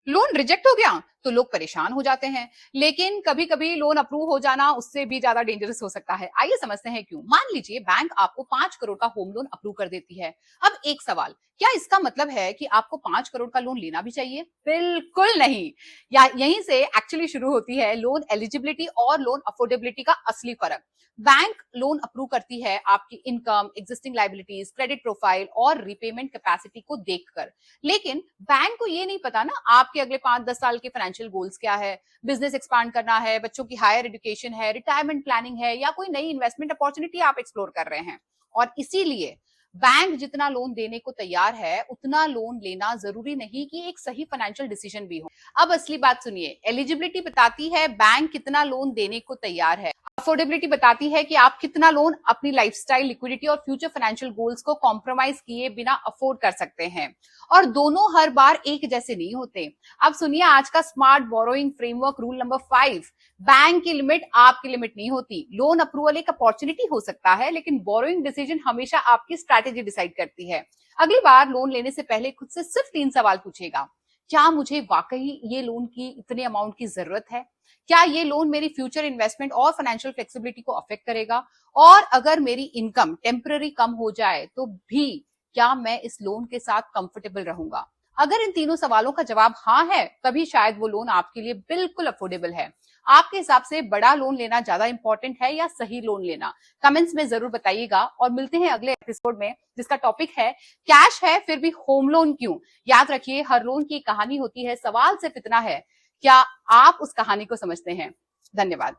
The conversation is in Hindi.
लोन रिजेक्ट हो गया तो लोग परेशान हो जाते हैं, लेकिन कभी कभी लोन अप्रूव हो जाना उससे भी ज्यादा डेंजरस हो सकता है। आइए समझते हैं क्यों। मान लीजिए बैंक आपको 5 करोड़ का होम लोन अप्रूव कर देती है। अब एक सवाल, क्या इसका मतलब है कि आपको 5 करोड़ का लोन लेना भी चाहिए? बिल्कुल नहीं। या यहीं से एक्चुअली शुरू होती है लोन एलिजिबिलिटी और लोन अफोर्डेबिलिटी का असली फर्क। बैंक लोन अप्रूव करती है आपकी income, existing liabilities, credit profile और रिपेमेंट कैपेसिटी को देखकर। लेकिन बैंक को ये नहीं पता ना आपके अगले 5-10 साल के फाइनेंशियल गोल्स क्या है, बिजनेस एक्सपांड करना है, बच्चों की हायर एजुकेशन है, रिटायरमेंट प्लानिंग है, या कोई नई इन्वेस्टमेंट अपॉर्चुनिटी आप एक्सप्लोर कर रहे हैं। और इसीलिए बैंक जितना लोन देने को तैयार है उतना लोन लेना जरूरी नहीं कि एक सही फाइनेंशियल डिसीजन भी हो। अब असली बात सुनिए, एलिजिबिलिटी बताती है बैंक कितना लोन देने को तैयार है, अफोर्डेबिलिटी बताती है कि आप कितना लोन अपनी लाइफस्टाइल, लिक्विडिटी और फ्यूचर फाइनेंशियल गोल्स को कॉम्प्रोमाइज किए बिना अफोर्ड कर सकते हैं। और दोनों हर बार एक जैसे नहीं होते। अब सुनिए आज का smart borrowing framework rule number 5। Bank की लिमिट आपकी लिमिट नहीं होती। लोन अप्रूवल एक अपॉर्चुनिटी हो सकता है, लेकिन बोरोइंग डिसीजन हमेशा आपकी स्ट्रैटेजी डिसाइड करती है। अगली बार लोन लेने से पहले खुद से सिर्फ 3 सवाल पूछेगा। क्या मुझे वाकई ये लोन की इतने अमाउंट की जरूरत है? क्या ये लोन मेरी फ्यूचर इन्वेस्टमेंट और फाइनेंशियल फ्लेक्सिबिलिटी को अफेक्ट करेगा? और अगर मेरी इनकम टेम्पररी कम हो जाए तो भी क्या मैं इस लोन के साथ कंफर्टेबल रहूंगा? अगर इन तीनों सवालों का जवाब हाँ है, तभी शायद वो लोन आपके लिए बिल्कुल अफोर्डेबल है। आपके हिसाब से बड़ा लोन लेना ज्यादा इंपॉर्टेंट है या सही लोन लेना? कमेंट्स में जरूर बताइएगा। और मिलते हैं अगले एपिसोड में जिसका टॉपिक है कैश है फिर भी होम लोन क्यों। याद रखिए, हर लोन की कहानी होती है, सवाल सिर्फ इतना है, क्या आप उस कहानी को समझते हैं? धन्यवाद।